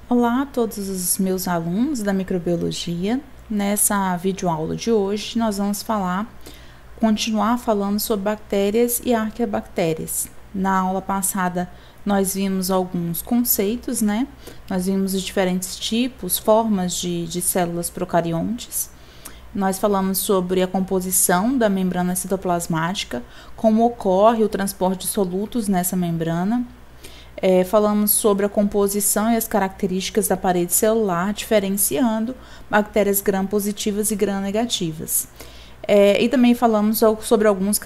Olá a todos os meus alunos da microbiologia. Nessa videoaula de hoje nós vamos continuar falando sobre bactérias e arqueobactérias. Na aula passada nós vimos alguns conceitos, né? Nós vimos os diferentes tipos, formas de células procariontes. Nós falamos sobre a composição da membrana citoplasmática, como ocorre o transporte de solutos nessa membrana. Falamos sobre a composição e as características da parede celular, diferenciando bactérias gram-positivas e gram-negativas. E também falamos sobre alguns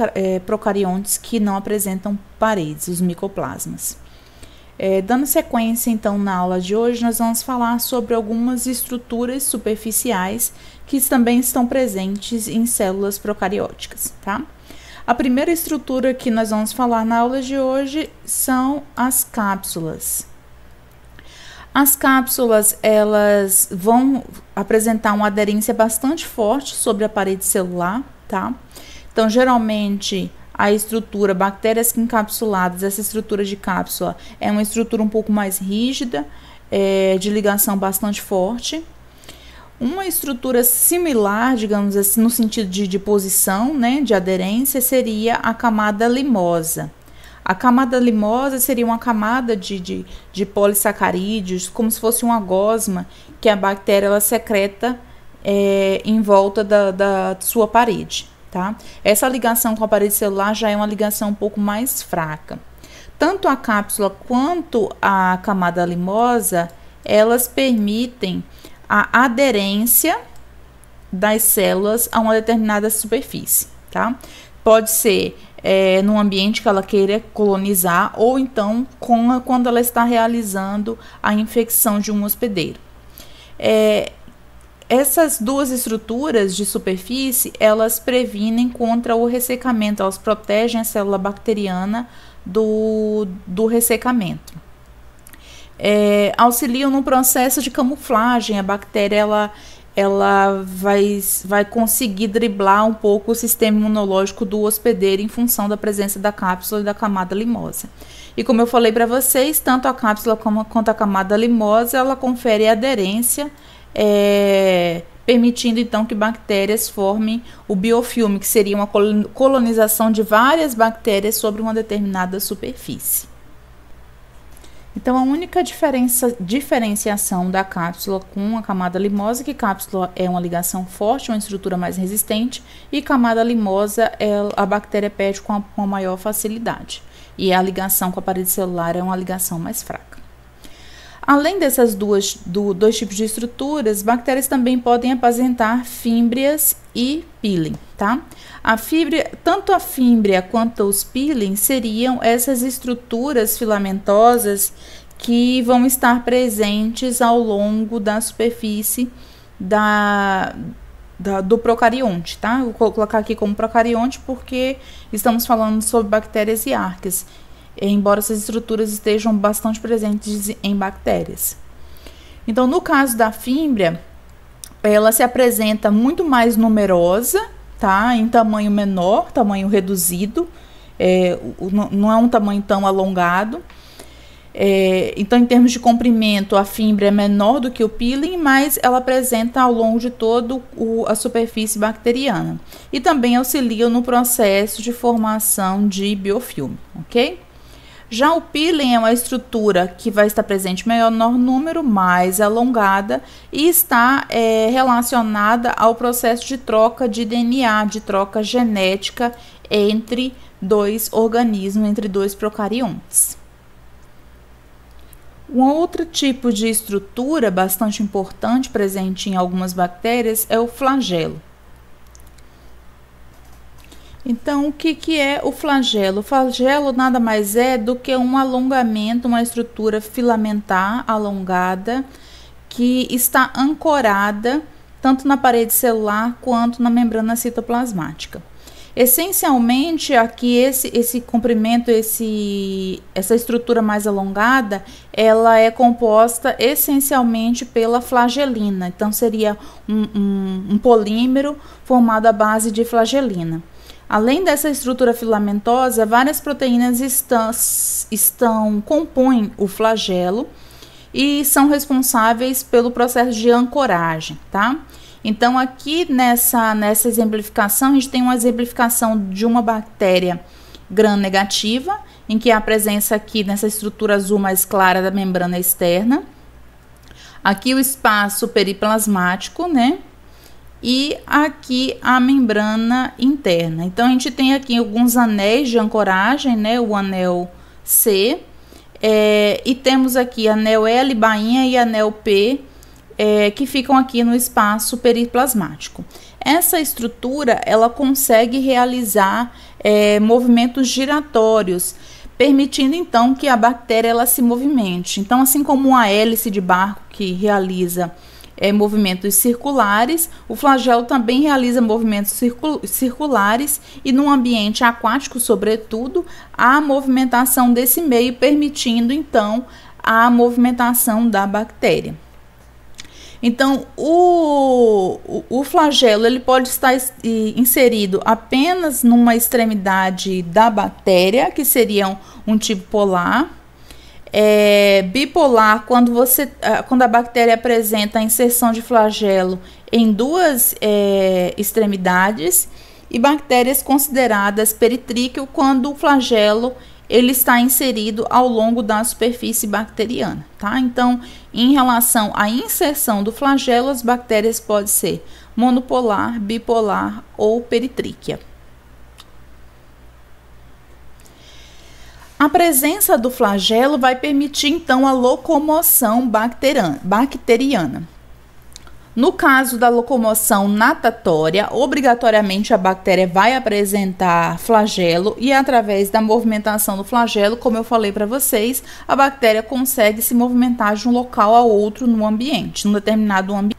procariontes que não apresentam paredes, os micoplasmas. Dando sequência, então, na aula de hoje, nós vamos falar sobre algumas estruturas superficiais que também estão presentes em células procarióticas, tá? A primeira estrutura que nós vamos falar na aula de hoje são as cápsulas. As cápsulas, elas vão apresentar uma aderência bastante forte sobre a parede celular, tá? Então, geralmente, a estrutura, bactérias encapsuladas, essa estrutura de cápsula é uma estrutura um pouco mais rígida, de ligação bastante forte. Uma estrutura similar, digamos assim, no sentido de posição, né, de aderência, seria a camada limosa. A camada limosa seria uma camada de polissacarídeos, como se fosse uma gosma que a bactéria ela secreta em volta da sua parede, tá? Essa ligação com a parede celular já é uma ligação um pouco mais fraca. Tanto a cápsula quanto a camada limosa, elas permitem a aderência das células a uma determinada superfície, tá? Pode ser num ambiente que ela queira colonizar ou então quando ela está realizando a infecção de um hospedeiro. Essas duas estruturas de superfície, elas previnem contra o ressecamento, elas protegem a célula bacteriana do ressecamento. Auxiliam no processo de camuflagem. A bactéria ela vai conseguir driblar um pouco o sistema imunológico do hospedeiro em função da presença da cápsula e da camada limosa. E como eu falei para vocês, tanto a cápsula quanto a camada limosa, ela confere aderência, permitindo então que bactérias formem o biofilme, que seria uma colonização de várias bactérias sobre uma determinada superfície. Então, a única diferenciação da cápsula com a camada limosa é que cápsula é uma ligação forte, uma estrutura mais resistente, e camada limosa a bactéria perde com uma maior facilidade. E a ligação com a parede celular é uma ligação mais fraca. Além dessas dois tipos de estruturas, bactérias também podem apresentar fímbrias e peeling, tá? Tanto a fímbria quanto os peeling seriam essas estruturas filamentosas que vão estar presentes ao longo da superfície do procarionte, tá? Vou colocar aqui como procarionte porque estamos falando sobre bactérias e arqueias, embora essas estruturas estejam bastante presentes em bactérias. Então, no caso da fímbria, ela se apresenta muito mais numerosa, tá? Em tamanho menor, tamanho reduzido, não é um tamanho tão alongado. Então, em termos de comprimento, a fímbria é menor do que o peeling, mas ela apresenta ao longo de toda a superfície bacteriana. E também auxilia no processo de formação de biofilme, ok? Já o peeling é uma estrutura que vai estar presente em menor número, mais alongada, e está relacionada ao processo de troca de DNA, de troca genética entre dois organismos, entre dois procariontes. Um outro tipo de estrutura bastante importante presente em algumas bactérias é o flagelo. Então, o que é o flagelo? O flagelo nada mais é do que um alongamento, uma estrutura filamentar alongada que está ancorada tanto na parede celular quanto na membrana citoplasmática. Essencialmente, aqui esse comprimento, essa estrutura mais alongada, ela é composta essencialmente pela flagelina. Então, seria um polímero formado à base de flagelina. Além dessa estrutura filamentosa, várias proteínas compõem o flagelo e são responsáveis pelo processo de ancoragem, tá? Então, aqui nessa exemplificação, a gente tem uma exemplificação de uma bactéria gram-negativa, em que há a presença aqui nessa estrutura azul mais clara da membrana externa. Aqui o espaço periplasmático, né? E aqui a membrana interna. Então, a gente tem aqui alguns anéis de ancoragem, né? O anel C, e temos aqui anel L, bainha, e anel P, que ficam aqui no espaço periplasmático. Essa estrutura, ela consegue realizar movimentos giratórios, permitindo então que a bactéria ela se movimente. Então, assim como uma hélice de barco que realiza movimentos circulares, o flagelo também realiza movimentos circulares, e no ambiente aquático, sobretudo, a movimentação desse meio, permitindo então a movimentação da bactéria. Então, o flagelo ele pode estar inserido apenas numa extremidade da bactéria, que seria um tipo polar. Bipolar, quando a bactéria apresenta a inserção de flagelo em duas extremidades, e bactérias consideradas peritríqueo, quando o flagelo ele está inserido ao longo da superfície bacteriana, tá? Então, em relação à inserção do flagelo, as bactérias podem ser monopolar, bipolar ou peritríquea. A presença do flagelo vai permitir, então, a locomoção bacteriana. No caso da locomoção natatória, obrigatoriamente a bactéria vai apresentar flagelo, e através da movimentação do flagelo, como eu falei para vocês, a bactéria consegue se movimentar de um local a outro no ambiente, num determinado ambiente.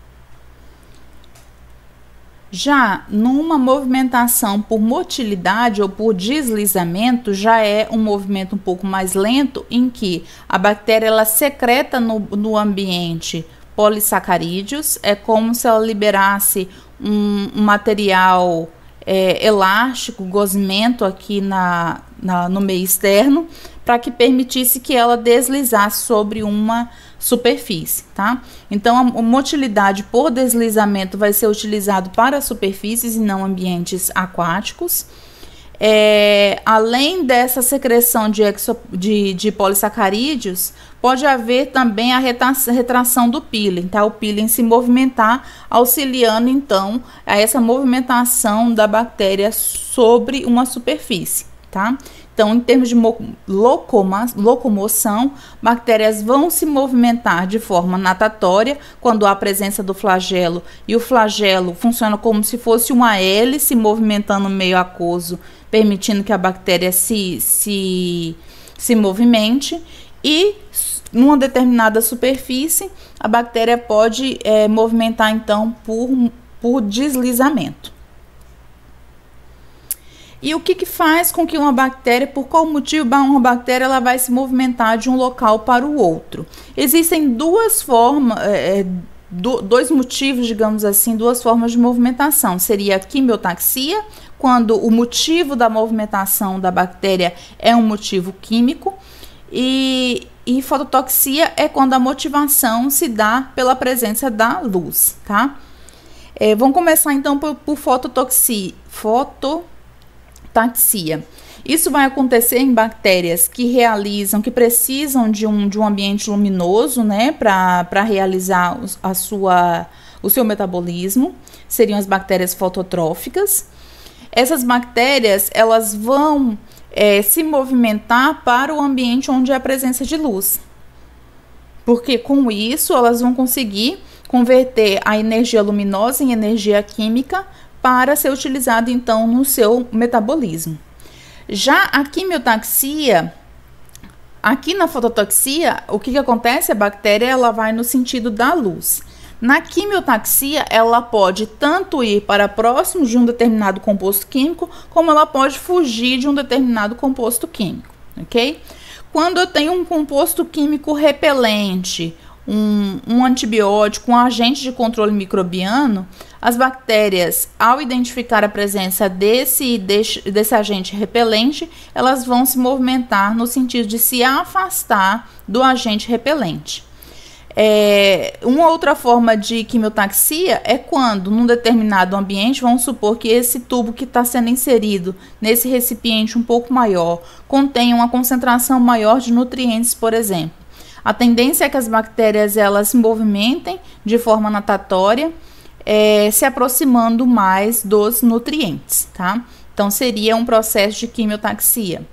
Já numa movimentação por motilidade ou por deslizamento, já é um movimento um pouco mais lento, em que a bactéria ela secreta no ambiente polissacarídeos. É como se ela liberasse um material elástico, gosmento aqui no meio externo, para que permitisse que ela deslizasse sobre uma superfície, tá? Então, a motilidade por deslizamento vai ser utilizado para superfícies e não ambientes aquáticos. Além dessa secreção de polissacarídeos, pode haver também a retração do pílen, tá? O pílen se movimentar, auxiliando então a essa movimentação da bactéria sobre uma superfície, tá? Então, em termos de locomoção, bactérias vão se movimentar de forma natatória quando há presença do flagelo, e o flagelo funciona como se fosse uma hélice movimentando o meio aquoso, permitindo que a bactéria se movimente, e numa determinada superfície a bactéria pode movimentar então por deslizamento. E o que faz com que uma bactéria, por qual motivo uma bactéria ela vai se movimentar de um local para o outro? Existem duas formas, dois motivos, digamos assim, duas formas de movimentação. Seria a quimiotaxia, quando o motivo da movimentação da bactéria é um motivo químico, e fototoxia é quando a motivação se dá pela presença da luz, tá? Vamos começar então por fototaxia. Isso vai acontecer em bactérias que precisam de um ambiente luminoso, né, para realizar o seu metabolismo. Seriam as bactérias fototróficas. Essas bactérias, elas vão se movimentar para o ambiente onde há presença de luz, porque com isso elas vão conseguir converter a energia luminosa em energia química para ser utilizado então no seu metabolismo. Já a quimiotaxia, aqui na fototaxia, o que acontece? A bactéria ela vai no sentido da luz. Na quimiotaxia, ela pode tanto ir para próximo de um determinado composto químico, como ela pode fugir de um determinado composto químico, ok? Quando eu tenho um composto químico repelente, um antibiótico, um agente de controle microbiano, as bactérias, ao identificar a presença desse agente repelente, elas vão se movimentar no sentido de se afastar do agente repelente. Uma outra forma de quimiotaxia é quando, num determinado ambiente, vamos supor que esse tubo que está sendo inserido nesse recipiente um pouco maior contém uma concentração maior de nutrientes, por exemplo. A tendência é que as bactérias elas se movimentem de forma natatória, se aproximando mais dos nutrientes, tá? Então, seria um processo de quimiotaxia.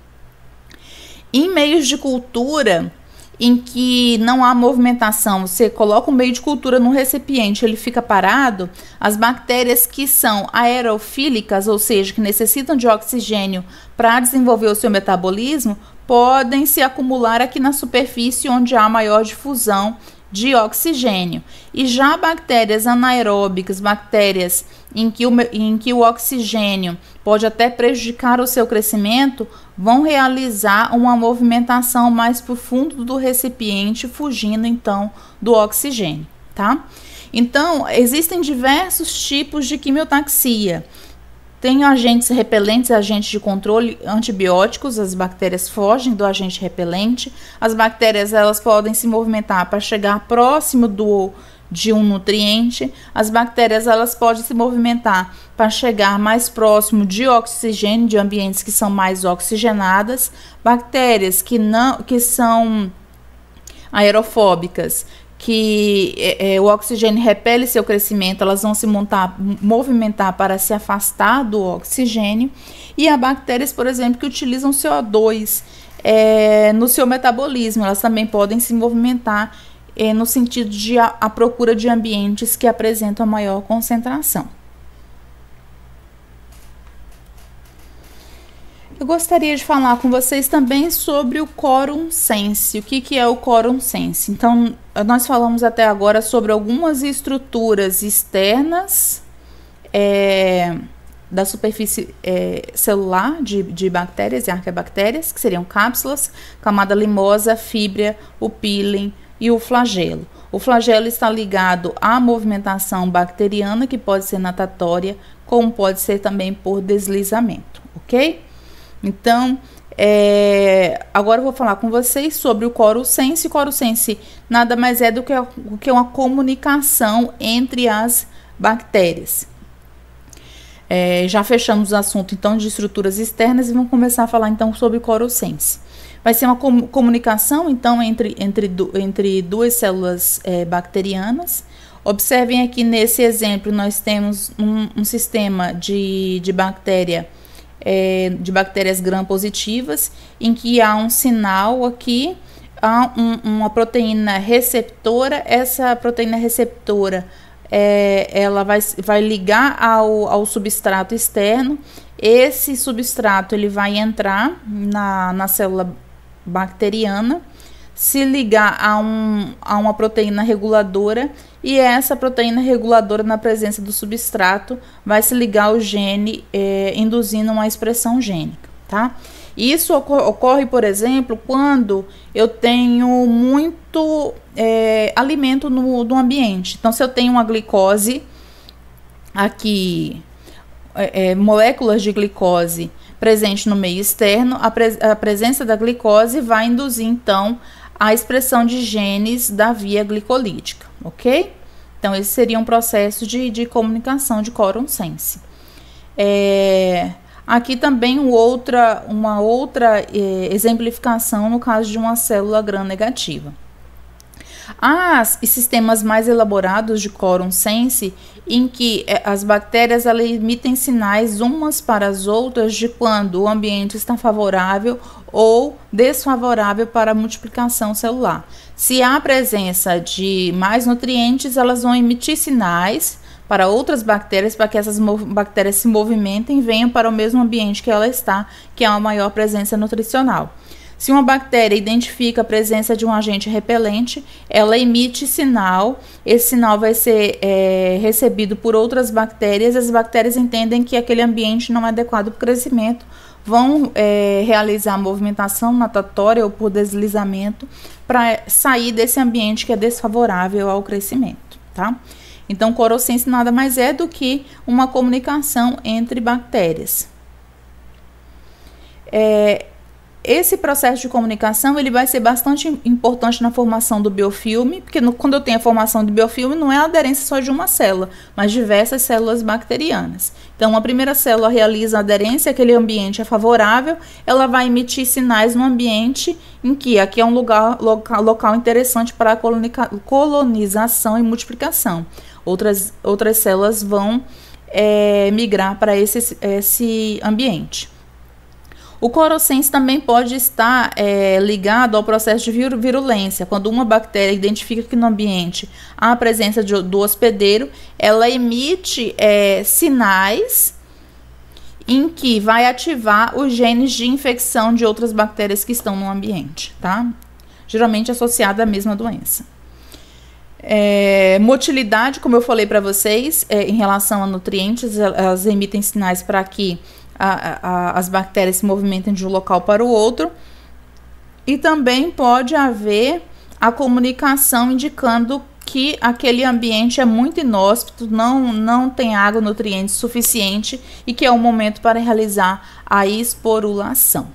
Em meios de cultura em que não há movimentação, você coloca o meio de cultura no recipiente, ele fica parado, as bactérias que são aerofílicas, ou seja, que necessitam de oxigênio para desenvolver o seu metabolismo, podem se acumular aqui na superfície onde há maior difusão de oxigênio. E já bactérias anaeróbicas, bactérias em que o oxigênio pode até prejudicar o seu crescimento, vão realizar uma movimentação mais para o fundo do recipiente, fugindo então do oxigênio, tá? Então, existem diversos tipos de quimiotaxia. Tem agentes repelentes, agentes de controle, antibióticos, as bactérias fogem do agente repelente. As bactérias elas podem se movimentar para chegar próximo de um nutriente. As bactérias elas podem se movimentar para chegar mais próximo de oxigênio, de ambientes que são mais oxigenadas. Bactérias que são aerofóbicas, que o oxigênio repele seu crescimento, elas vão se movimentar para se afastar do oxigênio. E há bactérias, por exemplo, que utilizam CO2 no seu metabolismo, elas também podem se movimentar no sentido de a procura de ambientes que apresentam maior concentração. Eu gostaria de falar com vocês também sobre o quorum sense. O que é o quorum sense? Então, nós falamos até agora sobre algumas estruturas externas da superfície celular de bactérias e arqueabactérias, que seriam cápsulas, camada limosa, fíbria, o pílen e o flagelo. O flagelo está ligado à movimentação bacteriana, que pode ser natatória, como pode ser também por deslizamento, ok? Então, agora eu vou falar com vocês sobre o quorum sense. O quorum sense nada mais é do que uma comunicação entre as bactérias. Já fechamos o assunto, então, de estruturas externas e vamos começar a falar, então, sobre o quorum sense. Vai ser uma comunicação, então, entre duas células bacterianas. Observem aqui nesse exemplo, nós temos um sistema de bactérias gram-positivas, em que há um sinal aqui, há uma proteína receptora. Essa proteína receptora ela vai ligar ao substrato externo. Esse substrato ele vai entrar na célula bacteriana, se ligar a uma proteína reguladora, e essa proteína reguladora, na presença do substrato, vai se ligar ao gene, induzindo uma expressão gênica, tá? Isso ocorre, por exemplo, quando eu tenho muito alimento no ambiente. Então, se eu tenho uma glicose aqui, moléculas de glicose presente no meio externo, a presença da glicose vai induzir, então, a expressão de genes da via glicolítica, ok? Então, esse seria um processo de comunicação de quorum sense. Aqui também uma outra exemplificação no caso de uma célula gram-negativa. Há sistemas mais elaborados de quorum sense em que as bactérias emitem sinais umas para as outras de quando o ambiente está favorável ou desfavorável para a multiplicação celular. Se há presença de mais nutrientes, elas vão emitir sinais para outras bactérias, para que essas bactérias se movimentem e venham para o mesmo ambiente que ela está, que é uma maior presença nutricional. Se uma bactéria identifica a presença de um agente repelente, ela emite sinal. Esse sinal vai ser recebido por outras bactérias. As bactérias entendem que aquele ambiente não é adequado para o crescimento, vão realizar a movimentação natatória ou por deslizamento para sair desse ambiente que é desfavorável ao crescimento, tá? Então, quorum sense nada mais é do que uma comunicação entre bactérias. esse processo de comunicação ele vai ser bastante importante na formação do biofilme, porque quando eu tenho a formação do biofilme, não é a aderência só de uma célula, mas diversas células bacterianas. Então, a primeira célula realiza a aderência, aquele ambiente é favorável, ela vai emitir sinais no ambiente em que aqui é um local interessante para a colonização e multiplicação. Outras células vão migrar para esse ambiente. O chlorossense também pode estar ligado ao processo de virulência. Quando uma bactéria identifica que no ambiente há a presença do hospedeiro, ela emite sinais em que vai ativar os genes de infecção de outras bactérias que estão no ambiente, tá? Geralmente associada à mesma doença. Motilidade, como eu falei para vocês, em relação a nutrientes, elas emitem sinais para que as bactérias se movimentem de um local para o outro. E também pode haver a comunicação indicando que aquele ambiente é muito inóspito, não tem água, nutrientes suficiente e que é o momento para realizar a esporulação.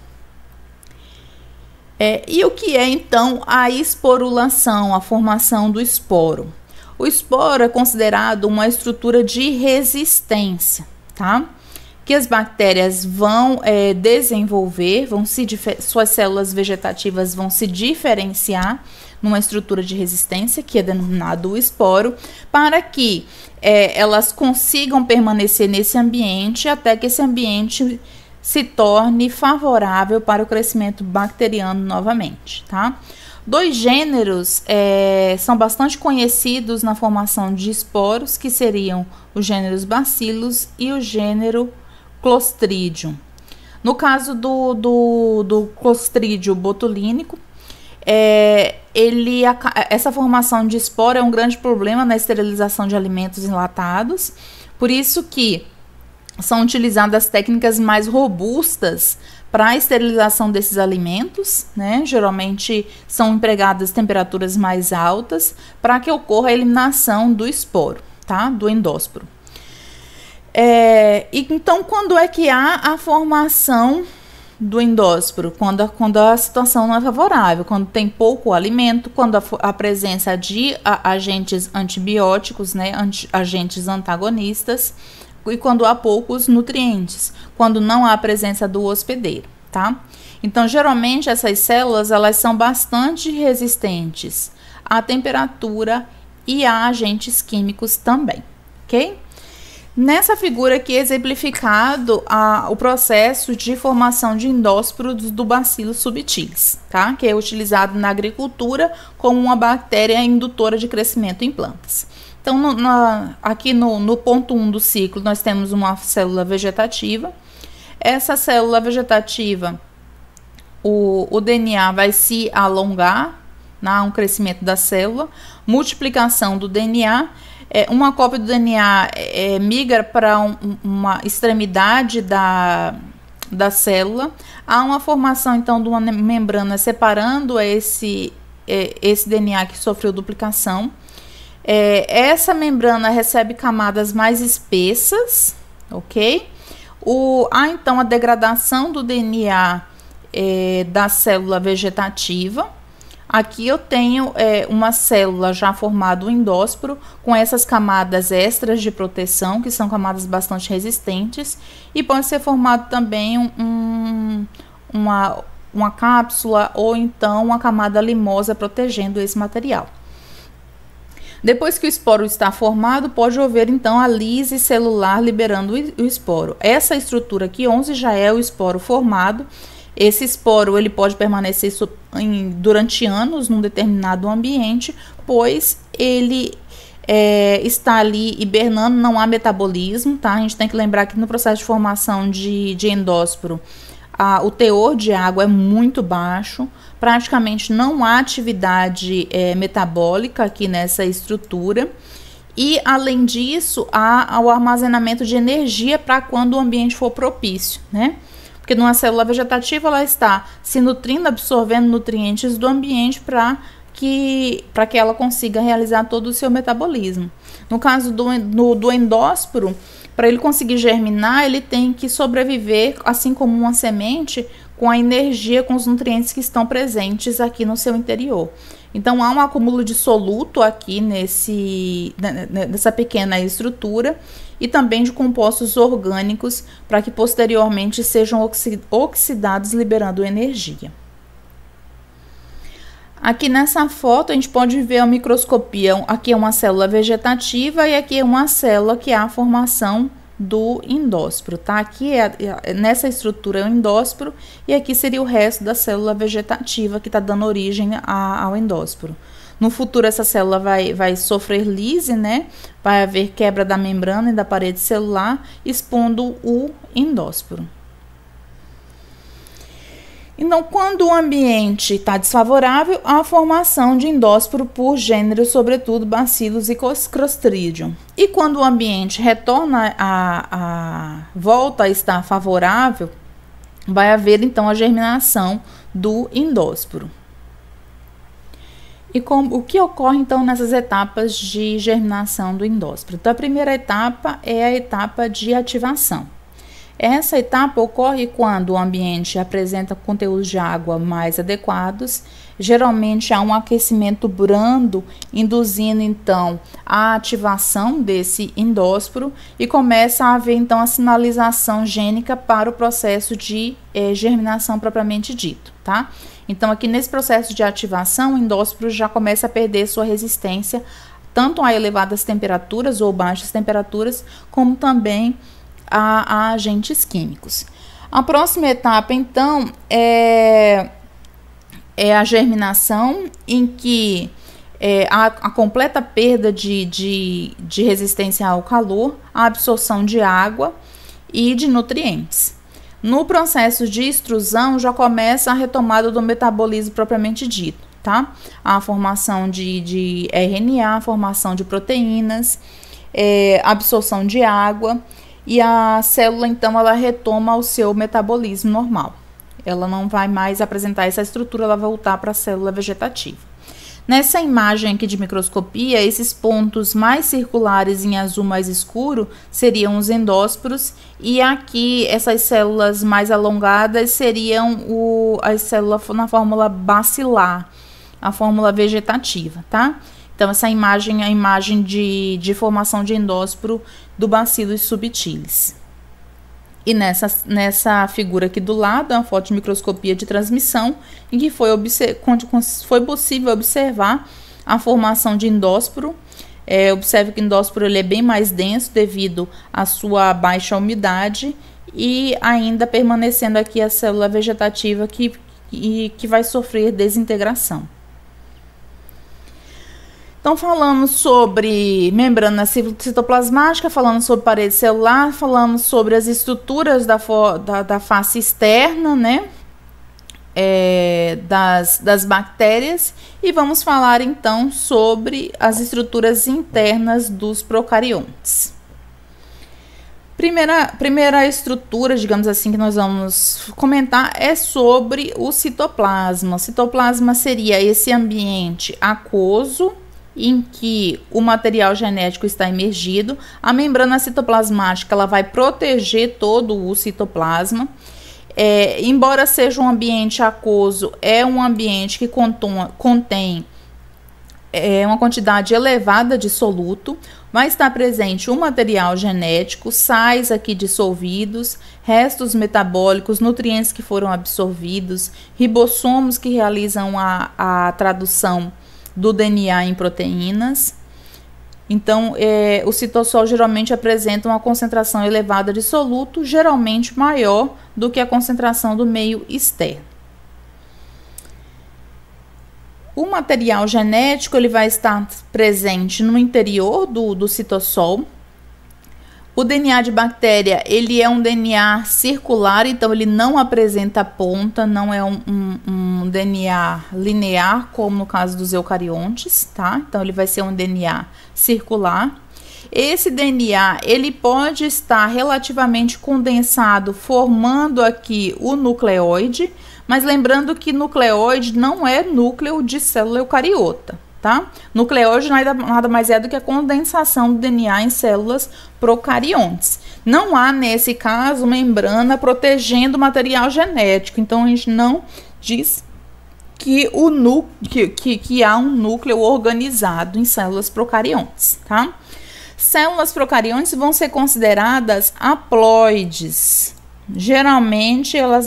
E o que é então a esporulação, a formação do esporo? O esporo é considerado uma estrutura de resistência, tá? Que as bactérias vão desenvolver, suas células vegetativas vão se diferenciar numa estrutura de resistência, que é denominado o esporo, para que elas consigam permanecer nesse ambiente até que esse ambiente se torne favorável para o crescimento bacteriano novamente, tá? 2 gêneros são bastante conhecidos na formação de esporos, que seriam os gêneros Bacillus e o gênero Clostridium. No caso do Clostridium botulínico, essa formação de esporo é um grande problema na esterilização de alimentos enlatados, por isso que são utilizadas técnicas mais robustas para a esterilização desses alimentos, né? Geralmente são empregadas temperaturas mais altas para que ocorra a eliminação do esporo, tá? Do endósporo. Então, quando é que há a formação do endósporo? Quando a situação não é favorável, quando tem pouco alimento, quando a presença de agentes antibióticos, né, agentes antagonistas, e quando há poucos nutrientes, quando não há a presença do hospedeiro, tá? Então, geralmente, essas células, elas são bastante resistentes à temperatura e a agentes químicos também, ok? Nessa figura aqui é exemplificado o processo de formação de endósporos do Bacillus subtilis, tá? Que é utilizado na agricultura como uma bactéria indutora de crescimento em plantas. Então, aqui no ponto 1 do ciclo, nós temos uma célula vegetativa. Essa célula vegetativa, o DNA vai se alongar, um crescimento da célula, multiplicação do DNA. Uma cópia do DNA migra para uma extremidade da célula. Há uma formação, então, de uma membrana separando esse DNA que sofreu duplicação. Essa membrana recebe camadas mais espessas, ok? Há, então, a degradação do DNA da célula vegetativa. Aqui eu tenho uma célula já formada, o endósporo, com essas camadas extras de proteção, que são camadas bastante resistentes, e pode ser formado também uma cápsula ou então uma camada limosa protegendo esse material. Depois que o esporo está formado, pode haver então a lise celular liberando o esporo. Essa estrutura aqui, 11, já é o esporo formado. Esse esporo ele pode permanecer durante anos num determinado ambiente, pois ele está ali hibernando, não há metabolismo, tá? A gente tem que lembrar que no processo de formação de endósporo, o teor de água é muito baixo, praticamente não há atividade metabólica aqui nessa estrutura. E, além disso, há o armazenamento de energia para quando o ambiente for propício, né? Porque numa célula vegetativa ela está se nutrindo, absorvendo nutrientes do ambiente para que ela consiga realizar todo o seu metabolismo. No caso do endósporo, para ele conseguir germinar, ele tem que sobreviver, assim como uma semente, com a energia, com os nutrientes que estão presentes aqui no seu interior. Então, há um acúmulo de soluto aqui nessa pequena estrutura e também de compostos orgânicos para que posteriormente sejam oxidados, liberando energia. Aqui nessa foto a gente pode ver a microscopia. Aqui é uma célula vegetativa e aqui é uma célula que é a formação do endósporo, tá? Aqui nessa estrutura é o endósporo e aqui seria o resto da célula vegetativa que está dando origem ao endósporo. No futuro essa célula vai sofrer lise, né? Vai haver quebra da membrana e da parede celular, expondo o endósporo. Então, quando o ambiente está desfavorável, há a formação de endósporo por gêneros, sobretudo bacilos e clostridium. E quando o ambiente retorna volta a estar favorável, vai haver então a germinação do endósporo. E o que ocorre então nessas etapas de germinação do endósporo? Então, a primeira etapa é a etapa de ativação. Essa etapa ocorre quando o ambiente apresenta conteúdos de água mais adequados. Geralmente há um aquecimento brando, induzindo então a ativação desse endósporo e começa a haver então a sinalização gênica para o processo de germinação propriamente dito, tá? Então, aqui nesse processo de ativação, o endósporo já começa a perder sua resistência tanto a elevadas temperaturas ou baixas temperaturas, como também a agentes químicos. A próxima etapa, então, é a germinação, em que a completa perda de resistência ao calor, a absorção de água e de nutrientes. No processo de extrusão, já começa a retomada do metabolismo propriamente dito, tá? A formação de RNA, a formação de proteínas, absorção de água. E a célula, então, ela retoma o seu metabolismo normal. Ela não vai mais apresentar essa estrutura, ela vai voltar para a célula vegetativa. Nessa imagem aqui de microscopia, esses pontos mais circulares em azul mais escuro seriam os endósporos. E aqui, essas células mais alongadas seriam as células na fórmula bacilar, a fórmula vegetativa, tá? Então, essa imagem é a imagem de formação de endósporo do bacillus subtilis. E nessa figura aqui do lado, é uma foto de microscopia de transmissão, em que foi possível observar a formação de endósporo. Observe que o endósporo ele é bem mais denso devido à sua baixa umidade e ainda permanecendo aqui a célula vegetativa que vai sofrer desintegração. Então, falamos sobre membrana citoplasmática, falamos sobre parede celular, falamos sobre as estruturas da face externa, né? Das bactérias, e vamos falar então sobre as estruturas internas dos procariontes. Primeira estrutura, digamos assim, que nós vamos comentar é sobre o citoplasma. O citoplasma seria esse ambiente aquoso em que o material genético está imergido. A membrana citoplasmática ela vai proteger todo o citoplasma. Embora seja um ambiente aquoso, é um ambiente que contém uma quantidade elevada de soluto. Vai estar presente o material genético, sais aqui dissolvidos, restos metabólicos, nutrientes que foram absorvidos, ribossomos que realizam a tradução do DNA em proteínas. Então, o citossol geralmente apresenta uma concentração elevada de soluto, geralmente maior do que a concentração do meio externo. O material genético ele vai estar presente no interior do citossol. O DNA de bactéria, ele é um DNA circular, então ele não apresenta ponta, não é um DNA linear, como no caso dos eucariontes, tá? Então, ele vai ser um DNA circular. Esse DNA, ele pode estar relativamente condensado, formando aqui o nucleoide, mas lembrando que nucleoide não é núcleo de célula eucariota, tá? Nucleose nada mais é do que a condensação do DNA em células procariontes. Não há, nesse caso, membrana protegendo o material genético. Então, a gente não diz que há um núcleo organizado em células procariontes, tá? Células procariontes vão ser consideradas haploides. Geralmente, elas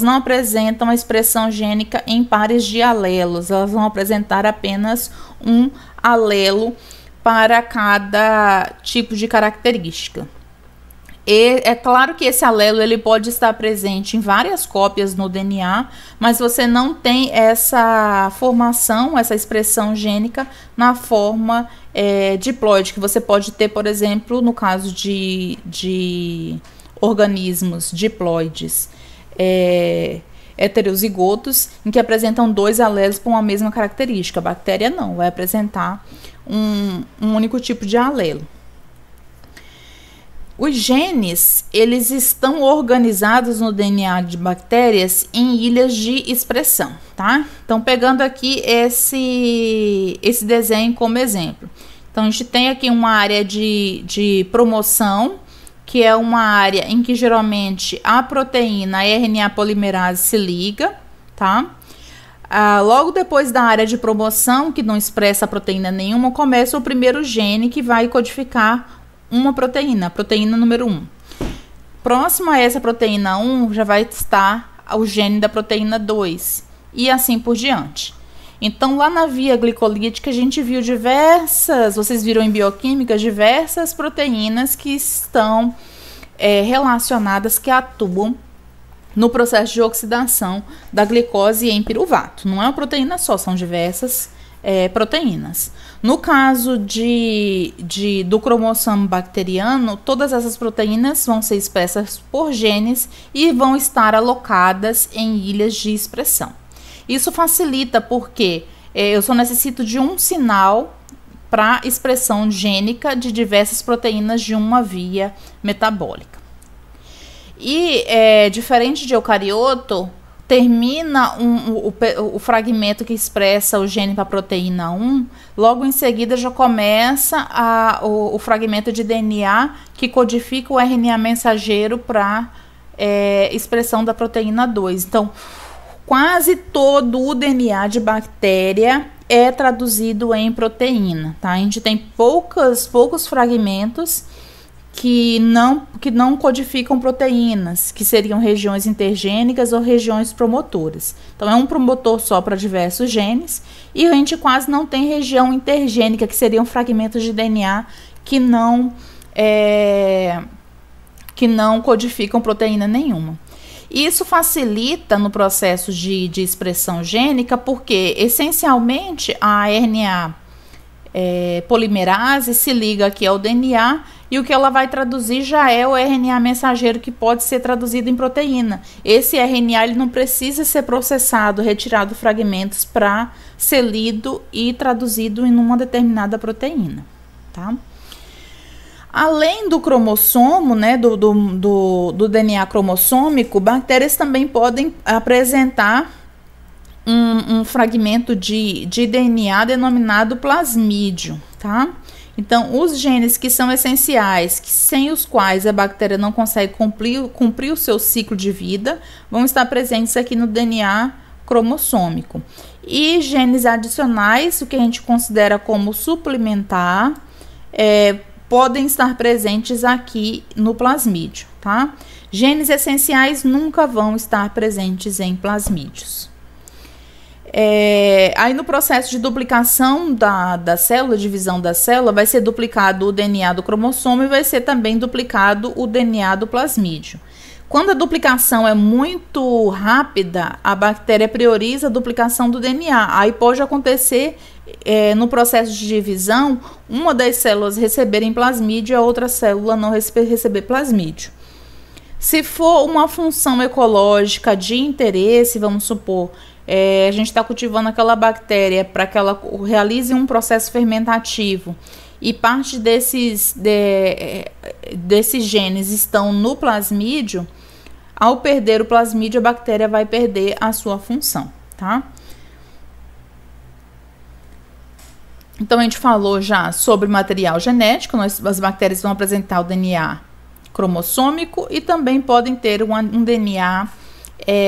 não apresentam a expressão gênica em pares de alelos, elas vão apresentar apenas um alelo para cada tipo de característica. E é claro que esse alelo ele pode estar presente em várias cópias no DNA, mas você não tem essa formação, essa expressão gênica na forma diploide, que você pode ter, por exemplo, no caso de organismos diploides heterozigotos, em que apresentam 2 alelos com a mesma característica. A bactéria não, vai apresentar um único tipo de alelo. Os genes, eles estão organizados no DNA de bactérias em ilhas de expressão, tá? Então, pegando aqui esse desenho como exemplo. Então, a gente tem aqui uma área de promoção, que é uma área em que geralmente a proteína a RNA polimerase se liga, tá? Logo depois da área de promoção, que não expressa proteína nenhuma, começa o primeiro gene que vai codificar uma proteína, a proteína número 1. Próximo a essa proteína 1 já vai estar o gene da proteína 2 e assim por diante. Então, lá na via glicolítica, a gente viu vocês viram em bioquímica, diversas proteínas que estão relacionadas, que atuam no processo de oxidação da glicose em piruvato. Não é uma proteína só, são diversas proteínas. No caso do cromossomo bacteriano, todas essas proteínas vão ser expressas por genes e vão estar alocadas em ilhas de expressão. Isso facilita porque eu só necessito de um sinal para expressão gênica de diversas proteínas de uma via metabólica. E diferente de eucarioto, termina o fragmento que expressa o gene para a proteína 1, logo em seguida já começa o fragmento de DNA que codifica o RNA mensageiro para expressão da proteína 2. Então, quase todo o DNA de bactéria é traduzido em proteína, tá? A gente tem poucos fragmentos que não codificam proteínas, que seriam regiões intergênicas ou regiões promotoras. Então, é um promotor só para diversos genes, e a gente quase não tem região intergênica, que seriam fragmentos de DNA que não codificam proteína nenhuma. Isso facilita no processo de expressão gênica, porque, essencialmente, a RNA polimerase se liga aqui ao DNA, e o que ela vai traduzir já é o RNA mensageiro, que pode ser traduzido em proteína. Esse RNA ele não precisa ser processado, retirado fragmentos para ser lido e traduzido em uma determinada proteína, tá? Além do cromossomo, né, do DNA cromossômico, bactérias também podem apresentar um fragmento de DNA denominado plasmídio, tá? Então, os genes que são essenciais, sem os quais a bactéria não consegue cumprir o seu ciclo de vida, vão estar presentes aqui no DNA cromossômico. E genes adicionais, o que a gente considera como suplementar, podem estar presentes aqui no plasmídio, tá? Genes essenciais nunca vão estar presentes em plasmídios. Aí no processo de duplicação da célula, divisão da célula, vai ser duplicado o DNA do cromossomo e vai ser também duplicado o DNA do plasmídio. Quando a duplicação é muito rápida, a bactéria prioriza a duplicação do DNA. Aí pode acontecer, no processo de divisão, uma das células receberem plasmídio e a outra célula não receber plasmídio. Se for uma função ecológica de interesse, vamos supor, a gente está cultivando aquela bactéria para que ela realize um processo fermentativo e parte desses genes estão no plasmídio. Ao perder o plasmídio, a bactéria vai perder a sua função, tá? Então, a gente falou já sobre material genético, as bactérias vão apresentar o DNA cromossômico e também podem ter um DNA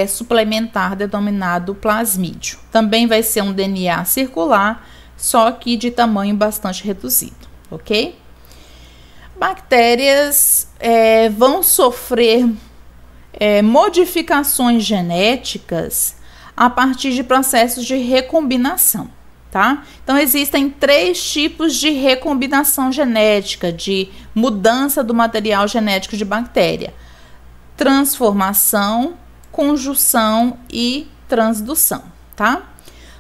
suplementar denominado plasmídio. Também vai ser um DNA circular, só que de tamanho bastante reduzido, ok? Bactérias vão sofrer modificações genéticas a partir de processos de recombinação, tá? Então, existem 3 tipos de recombinação genética, de mudança do material genético de bactéria: transformação, conjunção e transdução, tá?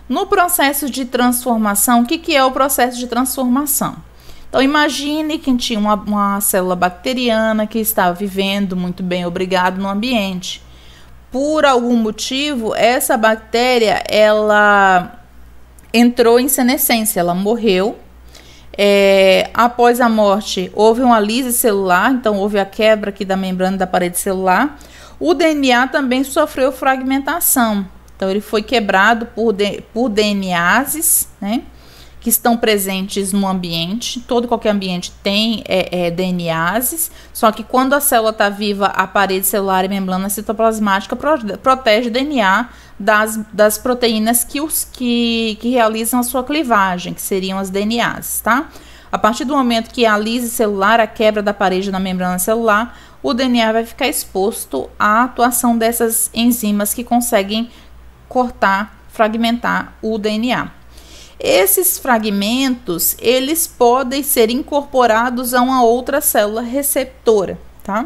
No processo de transformação, o que é o processo de transformação? Então, imagine que tinha uma célula bacteriana que estava vivendo muito bem, obrigado, no ambiente. Por algum motivo, essa bactéria, ela entrou em senescência, ela morreu. Após a morte, houve uma lise celular, então houve a quebra aqui da membrana da parede celular. O DNA também sofreu fragmentação, então ele foi quebrado por DNases, né, que estão presentes no ambiente. Qualquer ambiente tem DNases, só que quando a célula está viva, a parede celular e a membrana citoplasmática protege o DNA das proteínas que realizam a sua clivagem, que seriam as DNases, tá? A partir do momento que a lise celular, a quebra da parede da membrana celular, o DNA vai ficar exposto à atuação dessas enzimas que conseguem cortar, fragmentar o DNA. Esses fragmentos, eles podem ser incorporados a uma outra célula receptora, tá?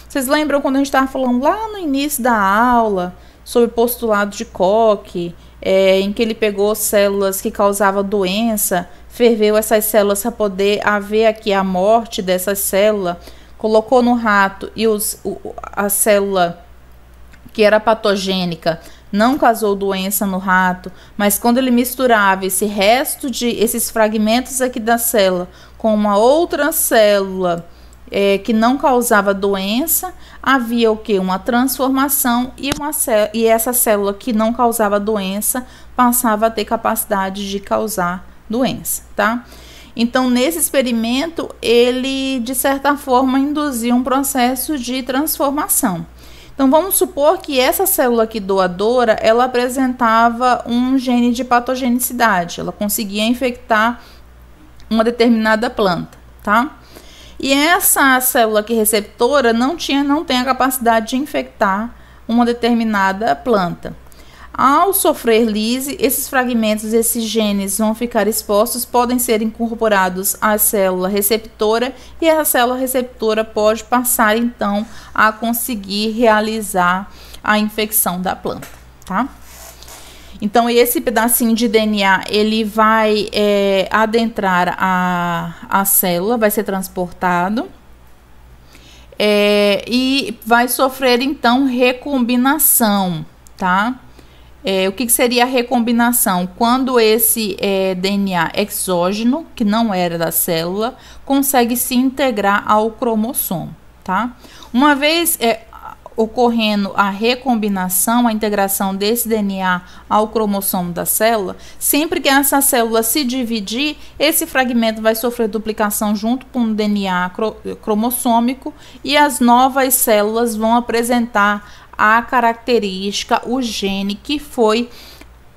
Vocês lembram quando a gente estava falando lá no início da aula sobre o postulado de Koch, em que ele pegou células que causavam doença, ferveu essas células para poder haver aqui a morte dessa célula, colocou no rato e a célula que era patogênica não causou doença no rato, mas quando ele misturava esses fragmentos aqui da célula com uma outra célula que não causava doença, havia o que? Uma transformação e essa célula que não causava doença passava a ter capacidade de causar doença, tá? Então, nesse experimento, ele, de certa forma, induziu um processo de transformação. Então, vamos supor que essa célula aqui doadora, ela apresentava um gene de patogenicidade, ela conseguia infectar uma determinada planta, tá? E essa célula aqui receptora não tem a capacidade de infectar uma determinada planta. Ao sofrer lise, esses fragmentos, esses genes vão ficar expostos, podem ser incorporados à célula receptora e essa célula receptora pode passar então a conseguir realizar a infecção da planta, tá? Então, esse pedacinho de DNA, ele vai adentrar a célula, vai ser transportado e vai sofrer então recombinação, tá? O que seria a recombinação? Quando esse DNA exógeno, que não era da célula, consegue se integrar ao cromossomo, tá? Uma vez ocorrendo a recombinação, a integração desse DNA ao cromossomo da célula, sempre que essa célula se dividir, esse fragmento vai sofrer duplicação junto com o DNA cromossômico e as novas células vão apresentar a característica, o gene que foi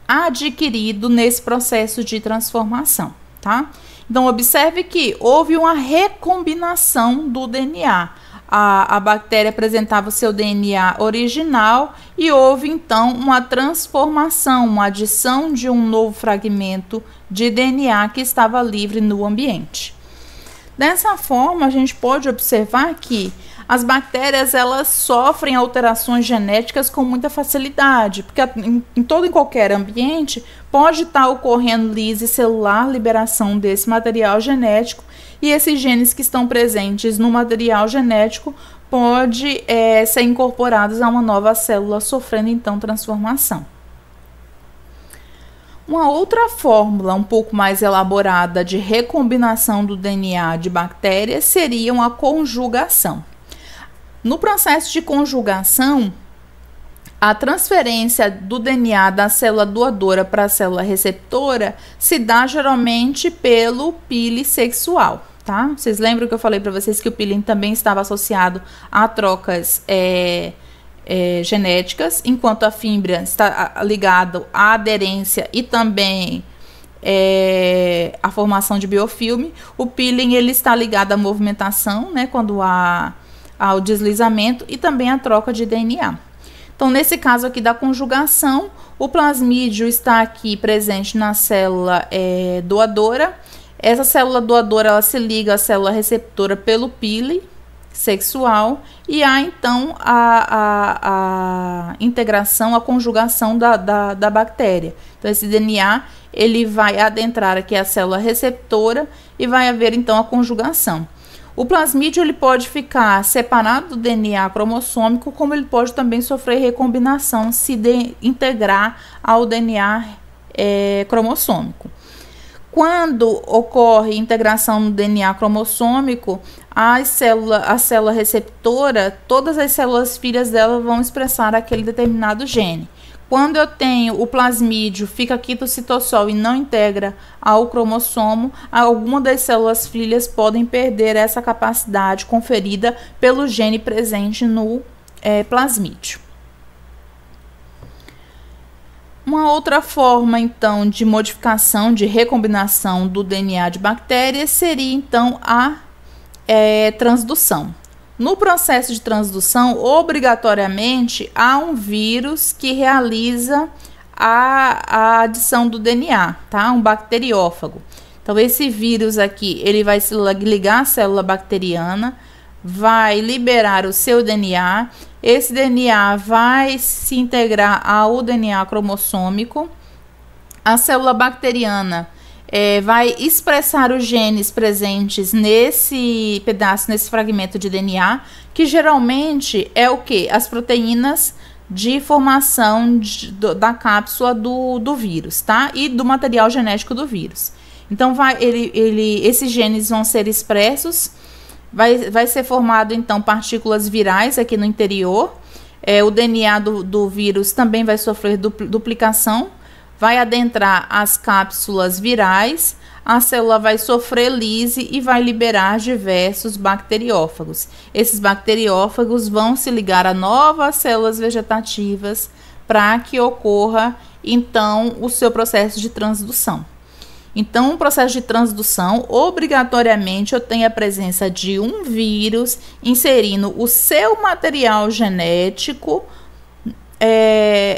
adquirido nesse processo de transformação, tá? Então, observe que houve uma recombinação do DNA. A bactéria apresentava o seu DNA original e houve, então, uma transformação, uma adição de um novo fragmento de DNA que estava livre no ambiente. Dessa forma, a gente pode observar que as bactérias, elas sofrem alterações genéticas com muita facilidade, porque em qualquer ambiente pode estar ocorrendo lise celular, liberação desse material genético, e esses genes que estão presentes no material genético pode ser incorporados a uma nova célula, sofrendo então transformação. Uma outra fórmula um pouco mais elaborada de recombinação do DNA de bactérias seria a conjugação. No processo de conjugação, A transferência do DNA da célula doadora para a célula receptora se dá geralmente pelo pili sexual, tá? Vocês lembram que eu falei para vocês que o peeling também estava associado a trocas genéticas, enquanto a fímbria está ligado à aderência e também a formação de biofilme. O peeling ele está ligado à movimentação, né, quando há o deslizamento, e também à troca de DNA. Então, nesse caso aqui da conjugação, o plasmídio está aqui presente na célula doadora. Essa célula doadora ela se liga à célula receptora pelo pili sexual, e há então a integração, a conjugação da bactéria. Então, esse DNA ele vai adentrar aqui a célula receptora e vai haver então a conjugação. O plasmídio ele pode ficar separado do DNA cromossômico, como ele pode também sofrer recombinação se integrar ao DNA cromossômico. Quando ocorre integração no DNA cromossômico, a célula receptora, todas as células filhas dela vão expressar aquele determinado gene. Quando eu tenho o plasmídio, fica aqui do citossol e não integra ao cromossomo, alguma das células filhas podem perder essa capacidade conferida pelo gene presente no plasmídio. Uma outra forma, então, de modificação, de recombinação do DNA de bactérias seria, então, a transdução. No processo de transdução, obrigatoriamente, há um vírus que realiza a adição do DNA, tá? Um bacteriófago. Então, esse vírus aqui, ele vai se ligar à célula bacteriana, vai liberar o seu DNA, esse DNA vai se integrar ao DNA cromossômico, a célula bacteriana vai expressar os genes presentes nesse pedaço, nesse fragmento de DNA, que geralmente é o que? As proteínas de formação da cápsula do vírus, tá? E do material genético do vírus. Então, esses genes vão ser expressos, vai ser formado, então, partículas virais aqui no interior. O DNA do vírus também vai sofrer duplicação, vai adentrar as cápsulas virais, a célula vai sofrer lise e vai liberar diversos bacteriófagos. Esses bacteriófagos vão se ligar a novas células vegetativas para que ocorra, então, o seu processo de transdução. Então, o processo de transdução, obrigatoriamente, eu tenho a presença de um vírus inserindo o seu material genético,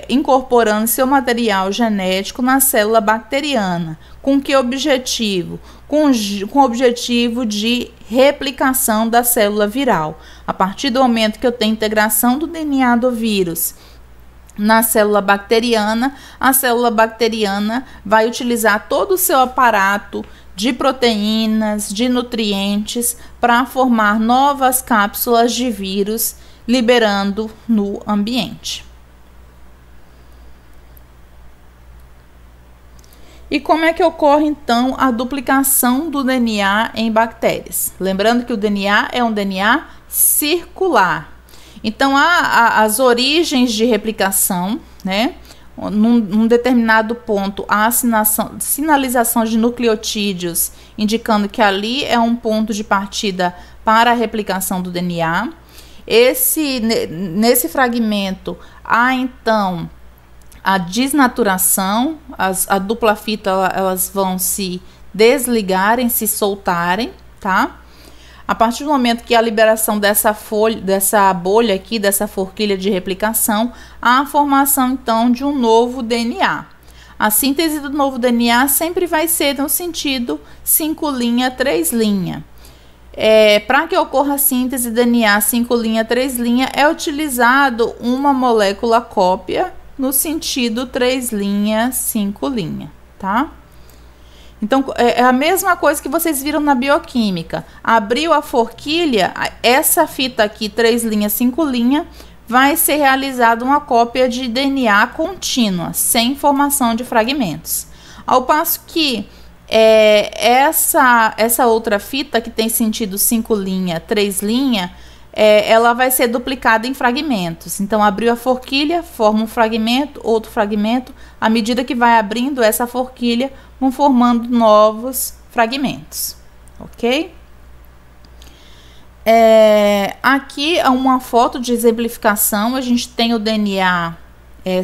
incorporando seu material genético na célula bacteriana. Com que objetivo? Com o objetivo de replicação da célula viral. A partir do momento que eu tenho integração do DNA do vírus na célula bacteriana, a célula bacteriana vai utilizar todo o seu aparato de proteínas, de nutrientes, para formar novas cápsulas de vírus, liberando no ambiente. E como é que ocorre, então, a duplicação do DNA em bactérias? Lembrando que o DNA é um DNA circular. Então, há as origens de replicação, né? Num determinado ponto, há a sinalização de nucleotídeos, indicando que ali é um ponto de partida para a replicação do DNA. Nesse fragmento, há, então, a desnaturação, a dupla fita, elas vão se desligarem, se soltarem, tá? A partir do momento que a liberação dessa bolha aqui, dessa forquilha de replicação, há a formação, então, de um novo DNA. A síntese do novo DNA sempre vai ser no sentido 5' 3'. Para que ocorra a síntese DNA 5' 3', é utilizado uma molécula cópia no sentido 3', 5', tá? Então, é a mesma coisa que vocês viram na bioquímica. Abriu a forquilha, essa fita aqui, 3', 5', vai ser realizada uma cópia de DNA contínua, sem formação de fragmentos. Ao passo que essa outra fita, que tem sentido 5', 3', ela vai ser duplicada em fragmentos. Então, abriu a forquilha, forma um fragmento, outro fragmento. À medida que vai abrindo essa forquilha, vão formando novos fragmentos, ok? Aqui é uma foto de exemplificação. A gente tem o DNA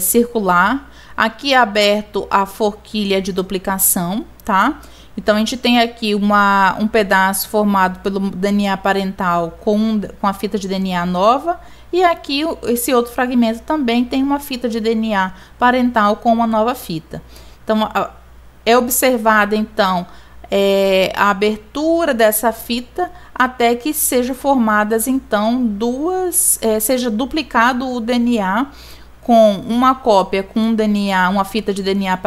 circular. Aqui é aberto a forquilha de duplicação, tá? Então, a gente tem aqui um pedaço formado pelo DNA parental com a fita de DNA nova. E aqui, esse outro fragmento também tem uma fita de DNA parental com uma nova fita. Então, é observada, então, a abertura dessa fita até que seja formadas, então, seja duplicado o DNA com uma cópia com um DNA, uma fita de DNA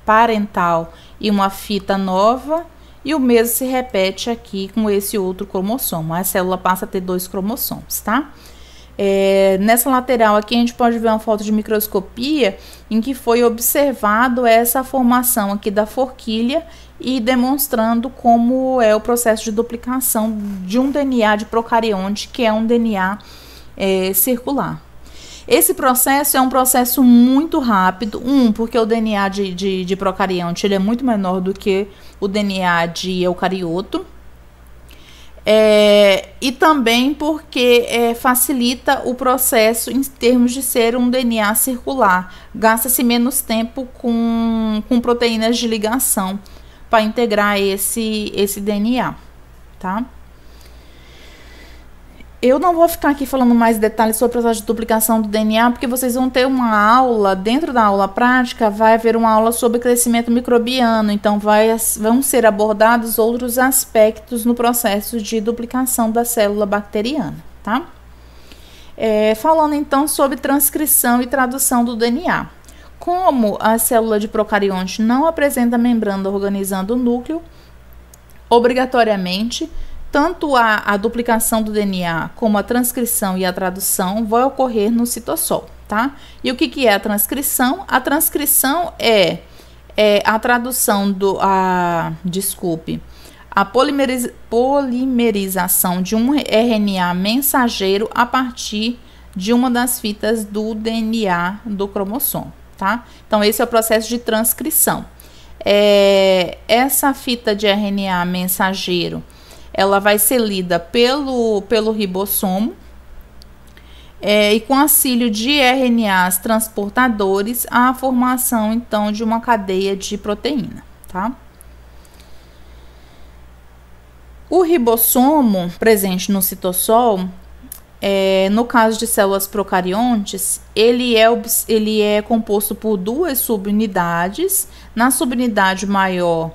parental e uma fita nova, e o mesmo se repete aqui com esse outro cromossomo. A célula passa a ter 2 cromossomos, tá? Nessa lateral aqui a gente pode ver uma foto de microscopia em que foi observado essa formação aqui da forquilha e demonstrando como é o processo de duplicação de um DNA de procarionte, que é um DNA circular. Esse processo é um processo muito rápido, porque o DNA de procarionte ele é muito menor do que o DNA de eucarioto, e também porque facilita o processo em termos de ser um DNA circular. Gasta-se menos tempo com proteínas de ligação para integrar esse DNA, tá? Eu não vou ficar aqui falando mais detalhes sobre o processo de duplicação do DNA, porque vocês vão ter uma aula, dentro da aula prática, vai haver uma aula sobre crescimento microbiano, então vão ser abordados outros aspectos no processo de duplicação da célula bacteriana, tá? Falando então sobre transcrição e tradução do DNA. Como a célula de procarionte não apresenta membrana organizando o núcleo, obrigatoriamente, tanto a duplicação do DNA como a transcrição e a tradução vai ocorrer no citossol, tá? E o que é a transcrição? A transcrição é a tradução a polimerização de um RNA mensageiro a partir de uma das fitas do DNA do cromossomo, tá? Então, esse é o processo de transcrição. Essa fita de RNA mensageiro ela vai ser lida pelo ribossomo, e com auxílio de RNAs transportadores, a formação, então, de uma cadeia de proteína, tá? O ribossomo presente no citossol, no caso de células procariontes, ele é composto por 2 subunidades. Na subunidade maior,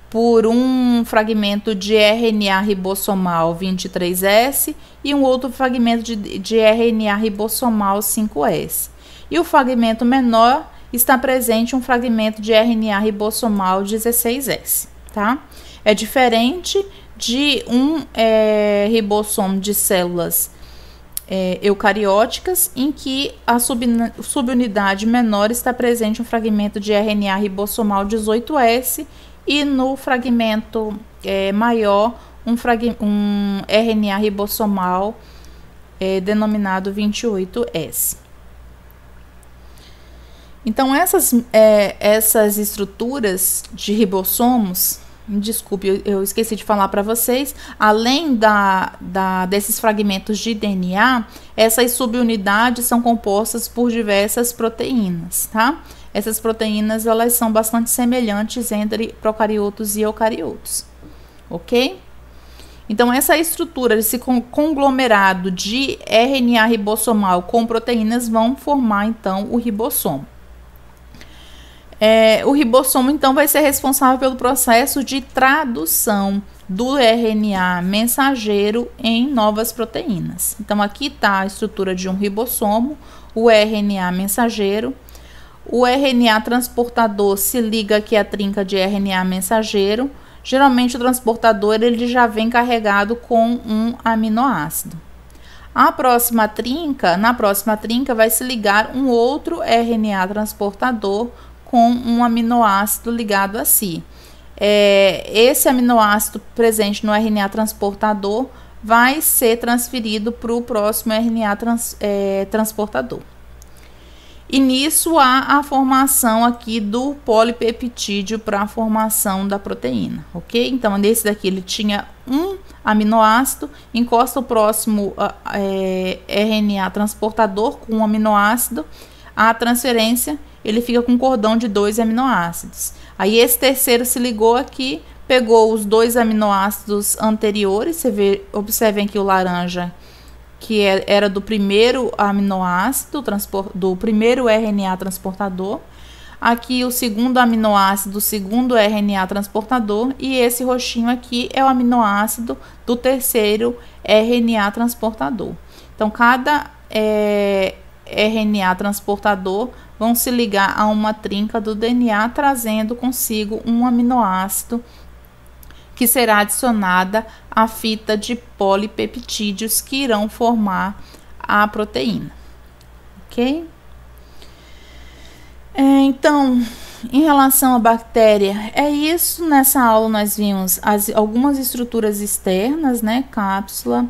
por um fragmento de RNA ribossomal 23S e um outro fragmento de RNA ribossomal 5S. E o fragmento menor está presente um fragmento de RNA ribossomal 16S, tá? É diferente de um ribossomo de células eucarióticas, em que a subunidade menor está presente um fragmento de RNA ribossomal 18S e no fragmento maior, um RNA ribossomal denominado 28S. Então, essas estruturas de ribossomos, desculpe, eu esqueci de falar para vocês, além desses fragmentos de DNA, essas subunidades são compostas por diversas proteínas, tá? Essas proteínas, elas são bastante semelhantes entre procariotos e eucariotos, ok? Então, essa estrutura, esse conglomerado de RNA ribossomal com proteínas vão formar, então, o ribossomo. O ribossomo, então, vai ser responsável pelo processo de tradução do RNA mensageiro em novas proteínas. Então, aqui está a estrutura de um ribossomo, o RNA mensageiro. O RNA transportador se liga aqui à trinca de RNA mensageiro. Geralmente, o transportador ele já vem carregado com um aminoácido. Na próxima trinca vai se ligar um outro RNA transportador com um aminoácido ligado a si. Esse aminoácido presente no RNA transportador vai ser transferido para o próximo RNA transportador. E nisso há a formação aqui do polipeptídeo para a formação da proteína, ok? Então, nesse daqui ele tinha um aminoácido, encosta o próximo RNA transportador com um aminoácido, a transferência ele fica com um cordão de 2 aminoácidos. Aí esse terceiro se ligou aqui, pegou os 2 aminoácidos anteriores, observem aqui o laranja, que era do primeiro aminoácido, do primeiro RNA transportador. Aqui o segundo aminoácido do segundo RNA transportador. E esse roxinho aqui é o aminoácido do terceiro RNA transportador. Então, cada RNA transportador vão se ligar a uma trinca do DNA, trazendo consigo um aminoácido que será adicionada à fita de polipeptídeos que irão formar a proteína, ok? Então, em relação à bactéria, é isso. Nessa aula nós vimos algumas estruturas externas, né? Cápsula,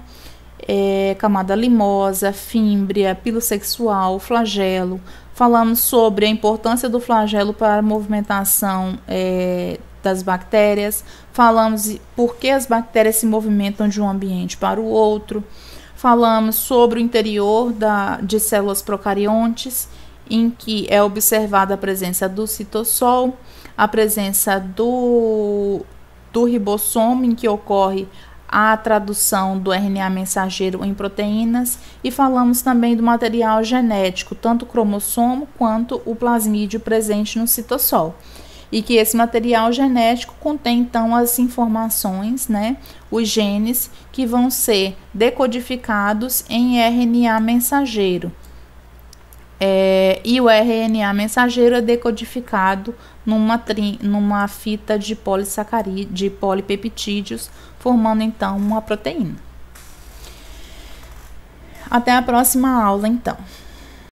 camada limosa, fímbria, pilo sexual, flagelo. Falamos sobre a importância do flagelo para a movimentação das bactérias, falamos por que as bactérias se movimentam de um ambiente para o outro, falamos sobre o interior de células procariontes, em que é observada a presença do citossol, a presença do ribossomo, em que ocorre a tradução do RNA mensageiro em proteínas, e falamos também do material genético, tanto o cromossomo quanto o plasmídio presente no citossol. E que esse material genético contém, então, as informações, né, os genes, que vão ser decodificados em RNA mensageiro. E o RNA mensageiro é decodificado numa fita de polissacarídeos, de polipeptídeos, formando, então, uma proteína. Até a próxima aula, então.